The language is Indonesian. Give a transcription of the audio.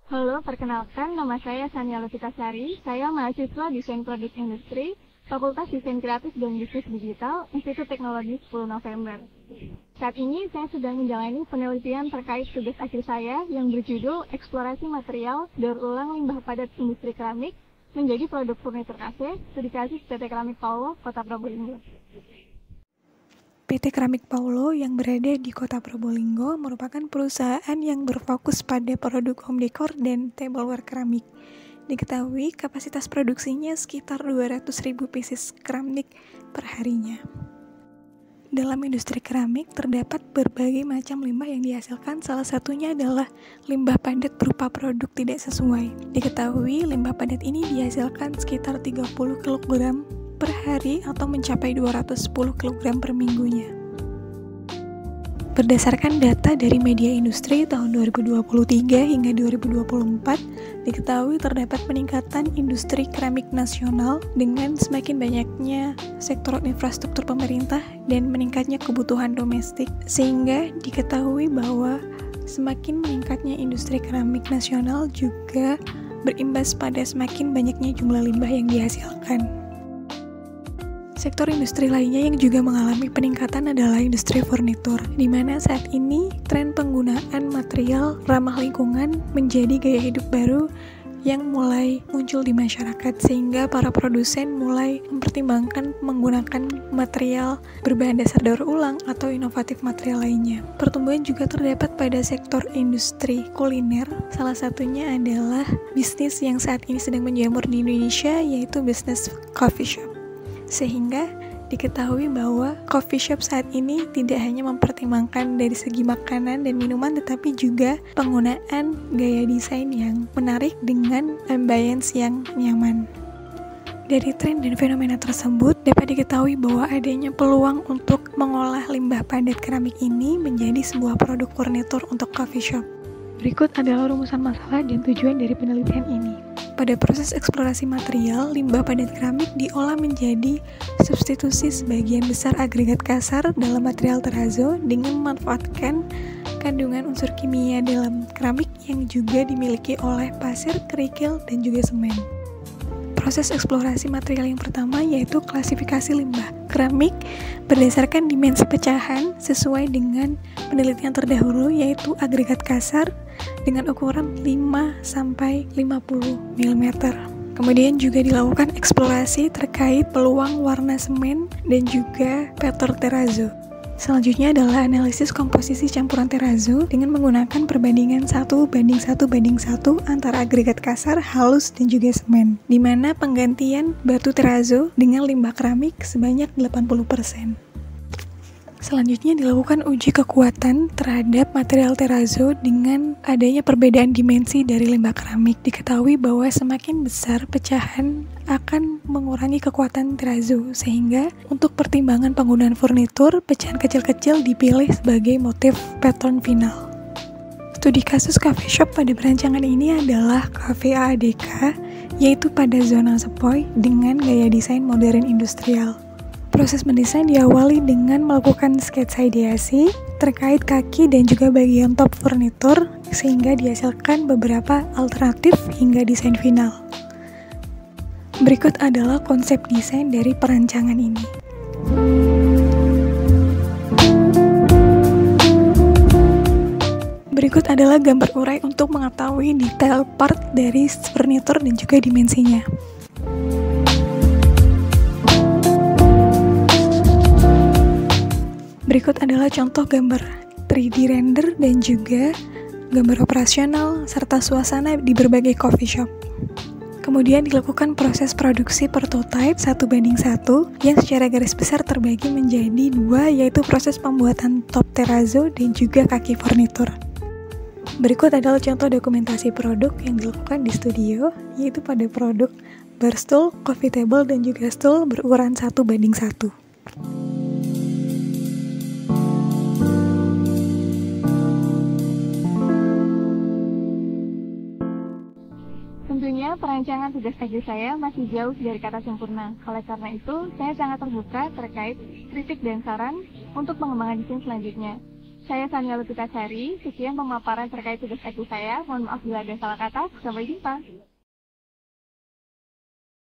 Halo, perkenalkan nama saya Sania Lufitasari. Saya mahasiswa Desain Produk Industri, Fakultas Desain Kreatif dan Bisnis Digital, Institut Teknologi 10 November. Saat ini saya sedang menjalani penelitian terkait tugas akhir saya yang berjudul Eksplorasi Material Daur Ulang Limbah Padat Industri Keramik menjadi Produk Furnitur AC, Studi Kasus PT Keramik Paulo, Kota Probolinggo. PT Keramik Paulo yang berada di Kota Probolinggo merupakan perusahaan yang berfokus pada produk home decor dan tableware keramik. Diketahui kapasitas produksinya sekitar 200.000 pieces keramik per harinya. Dalam industri keramik terdapat berbagai macam limbah yang dihasilkan, salah satunya adalah limbah padat berupa produk tidak sesuai. Diketahui limbah padat ini dihasilkan sekitar 30 kg per hari atau mencapai 210 kg per minggunya. Berdasarkan data dari media industri tahun 2023 hingga 2024, diketahui terdapat peningkatan industri keramik nasional dengan semakin banyaknya sektor infrastruktur pemerintah dan meningkatnya kebutuhan domestik, sehingga diketahui bahwa semakin meningkatnya industri keramik nasional juga berimbas pada semakin banyaknya jumlah limbah yang dihasilkan. Sektor industri lainnya yang juga mengalami peningkatan adalah industri furnitur, di mana saat ini tren penggunaan material ramah lingkungan menjadi gaya hidup baru yang mulai muncul di masyarakat, sehingga para produsen mulai mempertimbangkan menggunakan material berbahan dasar daur ulang atau inovatif material lainnya. Pertumbuhan juga terdapat pada sektor industri kuliner, salah satunya adalah bisnis yang saat ini sedang menjamur di Indonesia, yaitu bisnis coffee shop. Sehingga diketahui bahwa coffee shop saat ini tidak hanya mempertimbangkan dari segi makanan dan minuman, tetapi juga penggunaan gaya desain yang menarik dengan ambience yang nyaman. Dari tren dan fenomena tersebut, dapat diketahui bahwa adanya peluang untuk mengolah limbah padat keramik ini menjadi sebuah produk furnitur untuk coffee shop. Berikut adalah rumusan masalah dan tujuan dari penelitian ini. Pada proses eksplorasi material, limbah padat keramik diolah menjadi substitusi sebagian besar agregat kasar dalam material terrazzo dengan memanfaatkan kandungan unsur kimia dalam keramik yang juga dimiliki oleh pasir, kerikil, dan juga semen. Proses eksplorasi material yang pertama yaitu klasifikasi limbah keramik berdasarkan dimensi pecahan sesuai dengan penelitian terdahulu, yaitu agregat kasar dengan ukuran 5-50 mm. Kemudian juga dilakukan eksplorasi terkait peluang warna semen dan juga pattern terrazzo. Selanjutnya adalah analisis komposisi campuran terrazzo dengan menggunakan perbandingan 1:1:1 antara agregat kasar, halus, dan juga semen, di mana penggantian batu terrazzo dengan limbah keramik sebanyak 80%. Selanjutnya dilakukan uji kekuatan terhadap material terrazzo dengan adanya perbedaan dimensi dari limbah keramik. Diketahui bahwa semakin besar pecahan akan mengurangi kekuatan terrazzo, sehingga untuk pertimbangan penggunaan furnitur, pecahan kecil-kecil dipilih sebagai motif pattern final. Studi kasus cafe shop pada perancangan ini adalah Cafe AADK, yaitu pada zona Sepoy dengan gaya desain modern industrial. Proses mendesain diawali dengan melakukan sketsa ideasi terkait kaki dan juga bagian top furnitur, sehingga dihasilkan beberapa alternatif hingga desain final. Berikut adalah konsep desain dari perancangan ini. Berikut adalah gambar urai untuk mengetahui detail part dari furnitur dan juga dimensinya. Berikut adalah contoh gambar 3D render dan juga gambar operasional serta suasana di berbagai coffee shop. Kemudian dilakukan proses produksi prototype 1:1 yang secara garis besar terbagi menjadi 2, yaitu proses pembuatan top terrazzo dan juga kaki furnitur. Berikut adalah contoh dokumentasi produk yang dilakukan di studio, yaitu pada produk bar stool, coffee table, dan juga stool berukuran 1:1. Tentunya perancangan tugas akhir saya masih jauh dari kata sempurna. Oleh karena itu, saya sangat terbuka terkait kritik dan saran untuk pengembangan desain selanjutnya. Saya Sania Lutika Sari, sekian pemaparan terkait tugas aktif saya. Mohon maaf bila ada salah kata. Sampai jumpa.